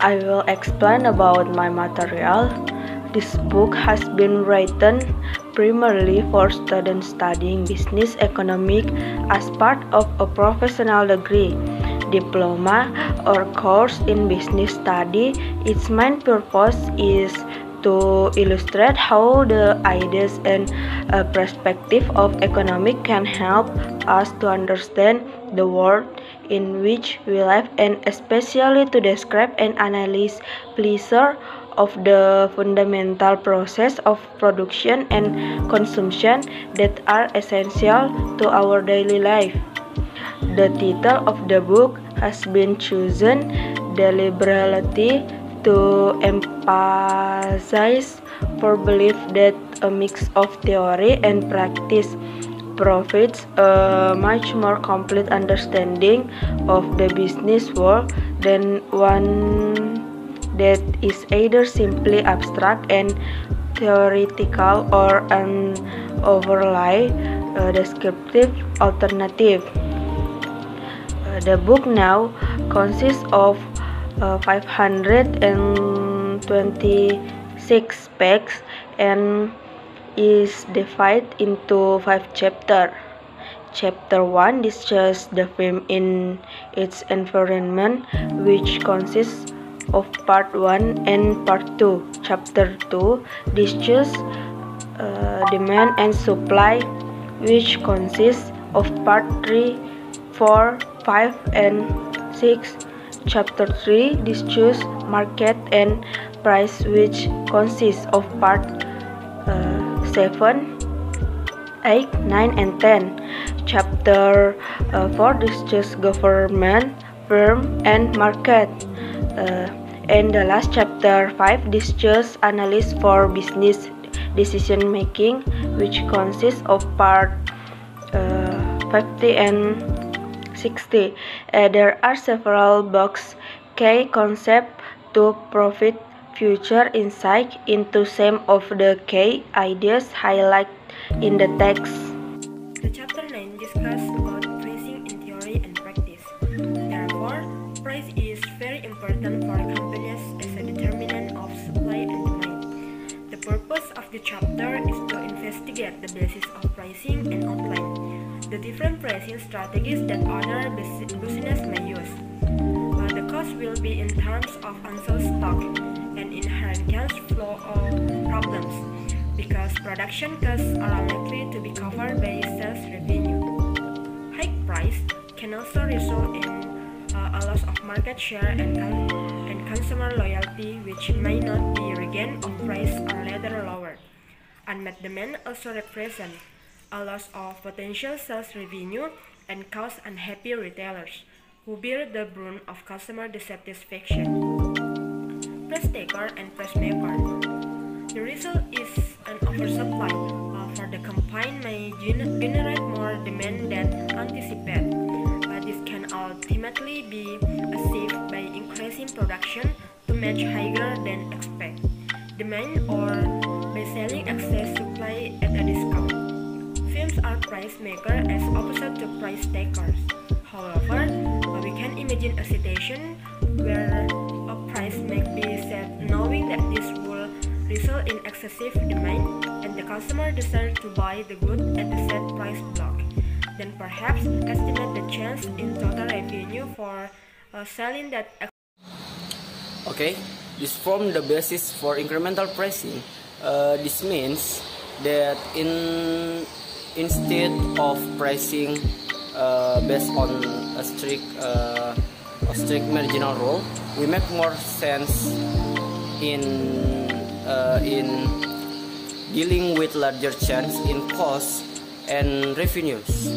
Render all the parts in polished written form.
I will explain about my material. This book has been written primarily for students studying business economics as part of a professional degree, diploma, or course in business study. Its main purpose is to illustrate how the ideas and perspective of economics can help us to understand the world in which we live, and especially to describe and analyze pleasure of the fundamental process of production and consumption that are essential to our daily life. The title of the book has been chosen deliberately to emphasize for belief that a mix of theory and practice provides a much more complete understanding of the business world than one that is either simply abstract and theoretical or an overly descriptive alternative. The book now consists of 526 pages and is divided into 5 chapters. Chapter 1 discusses the film in its environment, which consists of part 1 and part 2. Chapter 2 discusses demand and supply, which consists of part 3, 4, 5, and 6. Chapter 3 discusses market and price, which consists of part 7, 8, 9, and 10. Chapter 4 discusses government, firm, and market. And the last chapter 5 discusses analysis for business decision making, which consists of part 50 and 60. There are several box key concepts to provide future insight into some of the key ideas highlighted in the text. The chapter 9 discusses about pricing in theory and practice. Therefore, price is very important for companies as a determinant of supply and demand. The purpose of the chapter is to investigate the basis of pricing and outline the different pricing strategies that other business may use. The cost will be in terms of unsold stock and inherent cash flow problems, because production costs are unlikely to be covered by sales revenue. High price can also result in a loss of market share and consumer loyalty, which may not be regained if prices are later lowered. Unmet demand also represents a loss of potential sales revenue and cause unhappy retailers who bear the brunt of customer dissatisfaction. Price taker and price maker. The result is an oversupply, for the combined may generate more demand than anticipated. This can ultimately be achieved by increasing production to match higher than expected demand, or by selling excess supply at a discount. Firms are price makers as opposite to price takers. However, we can imagine a situation where a price may be set knowing that this will result in excessive demand and the customer decides to buy the good at the set price block. Then perhaps estimate the chance in total revenue for selling that. Okay, this forms the basis for incremental pricing. This means that instead of pricing based on a strict marginal rule, we make more sense in dealing with larger change in costs and revenues.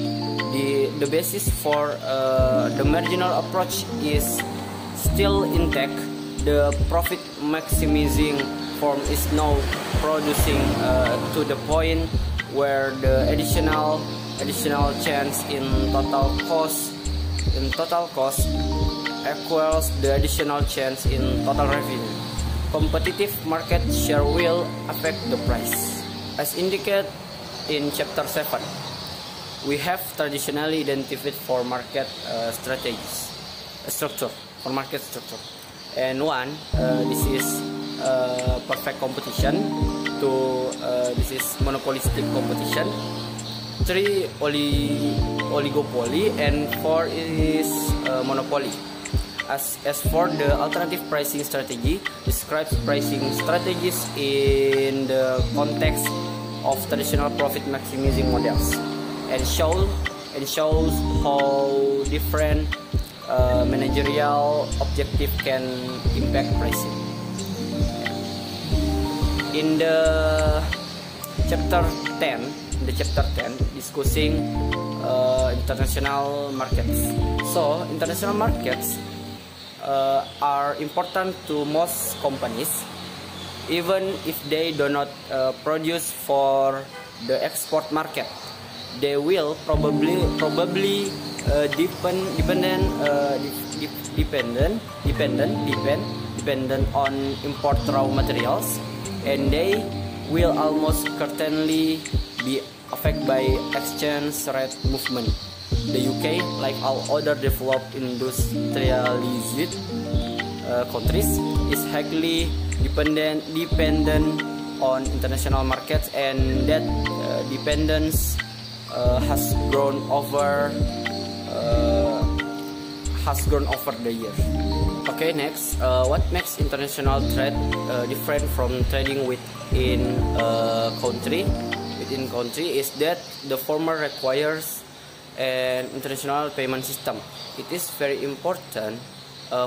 The basis for the marginal approach is still intact, the profit maximizing form is now producing to the point where the additional change in total cost equals the additional change in total revenue. Competitive market share will affect the price. As indicated in chapter 7, we have traditionally identified four market structure, and one, this is perfect competition. Two, this is monopolistic competition. Three, oligopoly, and four is monopoly. As for the alternative pricing strategy, describes pricing strategies in the context of traditional profit maximizing models, and shows how different managerial objective can impact pricing. In the chapter 10, discussing international markets. So international markets are important to most companies, even if they do not produce for the export market. They will probably dependent on import raw materials, and they will almost certainly be affected by exchange rate movement. The UK, like all other developed industrialized countries, is highly dependent on international markets, and that dependence has grown over the years. Okay, next, what makes international trade different from trading within a country? Within country is that the former requires an international payment system. It is very important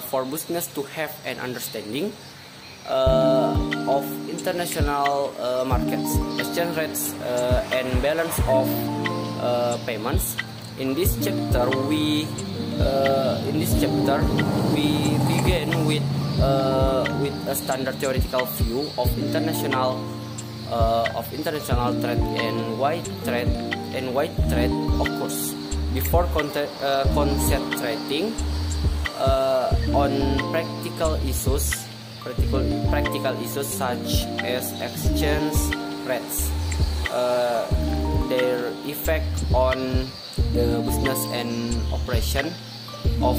for business to have an understanding of international markets, exchange rates, and balance of payments. In this chapter, we begin with a standard theoretical view of international trade and why trade occurs, before concentrating on practical issues such as exchange rates, their effect on the business and operation of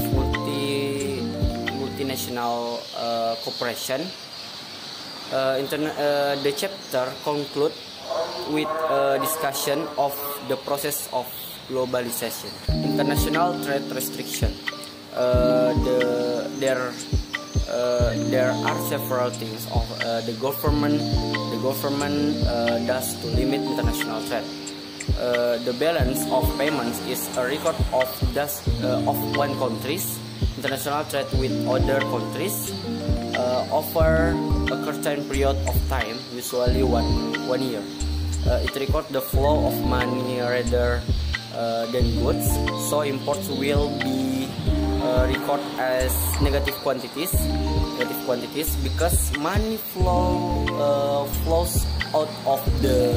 multinational corporation. The chapter concludes with a discussion of the process of globalization, international trade restriction. There are several things of the government does to limit international trade. The balance of payments is a record of one country's international trade with other countries over a certain period of time, usually one year. It records the flow of money rather than goods, so imports will be recorded as negative quantities because money flows out of the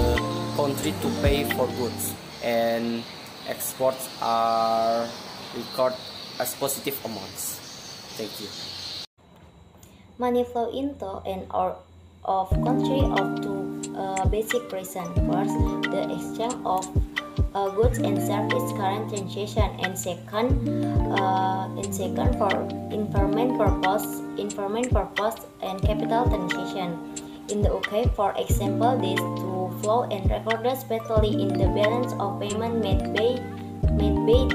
country to pay for goods, and exports are recorded as positive amounts. Thank you. Money flow into and out of country of two basic reasons. First, the exchange of goods and service current transaction, and second for investment purpose and capital transaction. In the UK, for example, these two flow and recorded specially in the balance of payment made by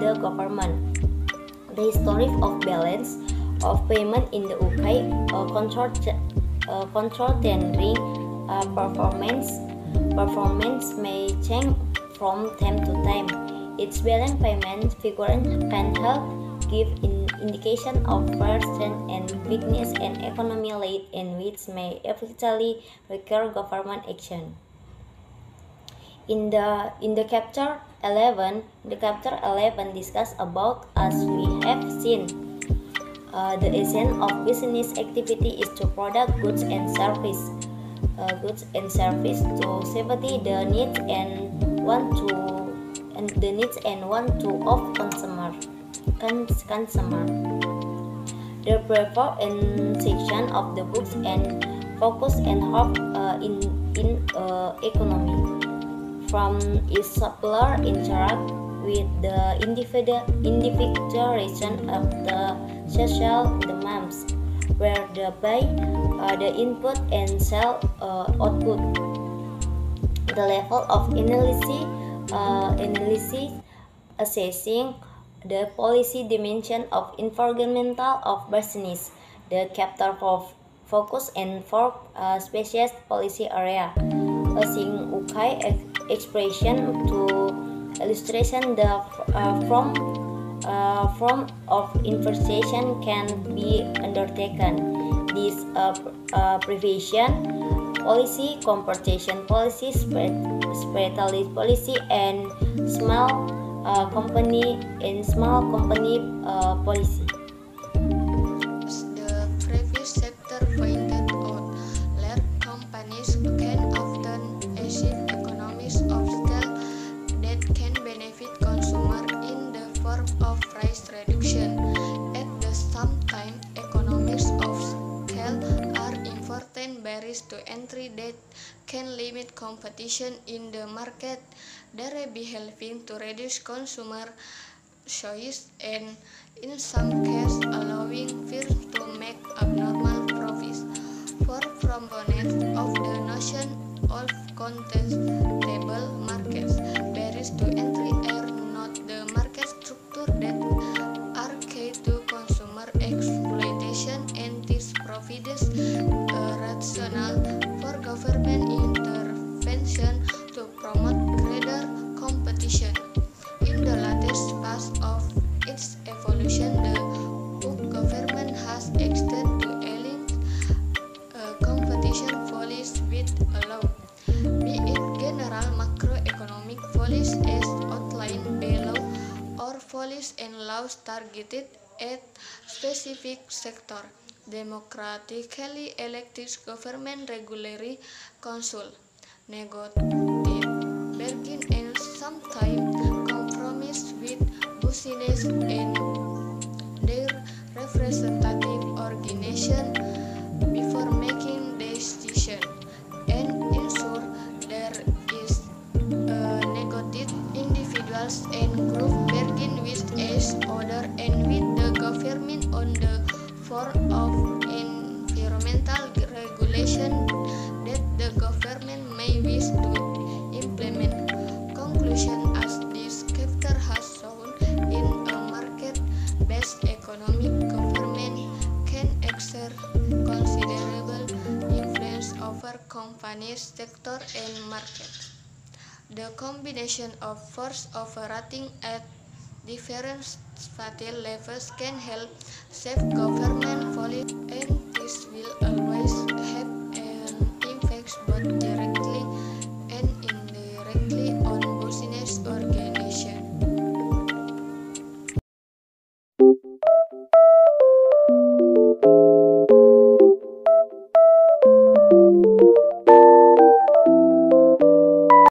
the government. The history of balance of payment in the UK control tendering performance may change from time to time. Its balance payment figure can help give indication of first strength and weakness and economy late, and which may eventually require government action. In the chapter 11 discuss about, as we have seen, The essence of business activity is to produce goods and service to satisfy the needs and want to of consumer. The prefer in section of the books and focus and hope in economy. From its supplier interact with the individualization of the social demands, where the buy the input and sell output. The level of analysis assessing the policy dimension of environmental of business, the chapter of focus and for specialized policy area. Using Ukai expression to illustration the form of investigation can be undertaken. This prevention policy, compensation policy, specialist policy, and small company policy. As the previous sector pointed out, large companies can often achieve economies of scale that can benefit consumer in the form of price reduction. At the same time, economies of scale are important barriers to entry that can limit competition in the market, thereby helping to reduce consumer choice and in some cases allowing firms to make abnormal profits. For proponents of the notion of contestable markets, barriers to entry are not the market structure that are key to consumer exploitation, and this provides a rationale for government intervention to promote greater competition. In the latest phase of its evolution, the government has extended to align competition policy with a law, be it general macroeconomic policy as outlined below, or policy and laws targeted at specific sector. Democratically elected government regularly consult, negotiate, bargain, and sometimes compromise with business and their representative organization before making decision, and ensure there is negotiate individuals and group bargain with each other and with the government on the form of environmental regulation that the government may wish to implement. Conclusion: as this chapter has shown, in a market-based economy, government can exert considerable influence over companies, sector, and market. The combination of forces operating at different spatial levels can help shape government policy and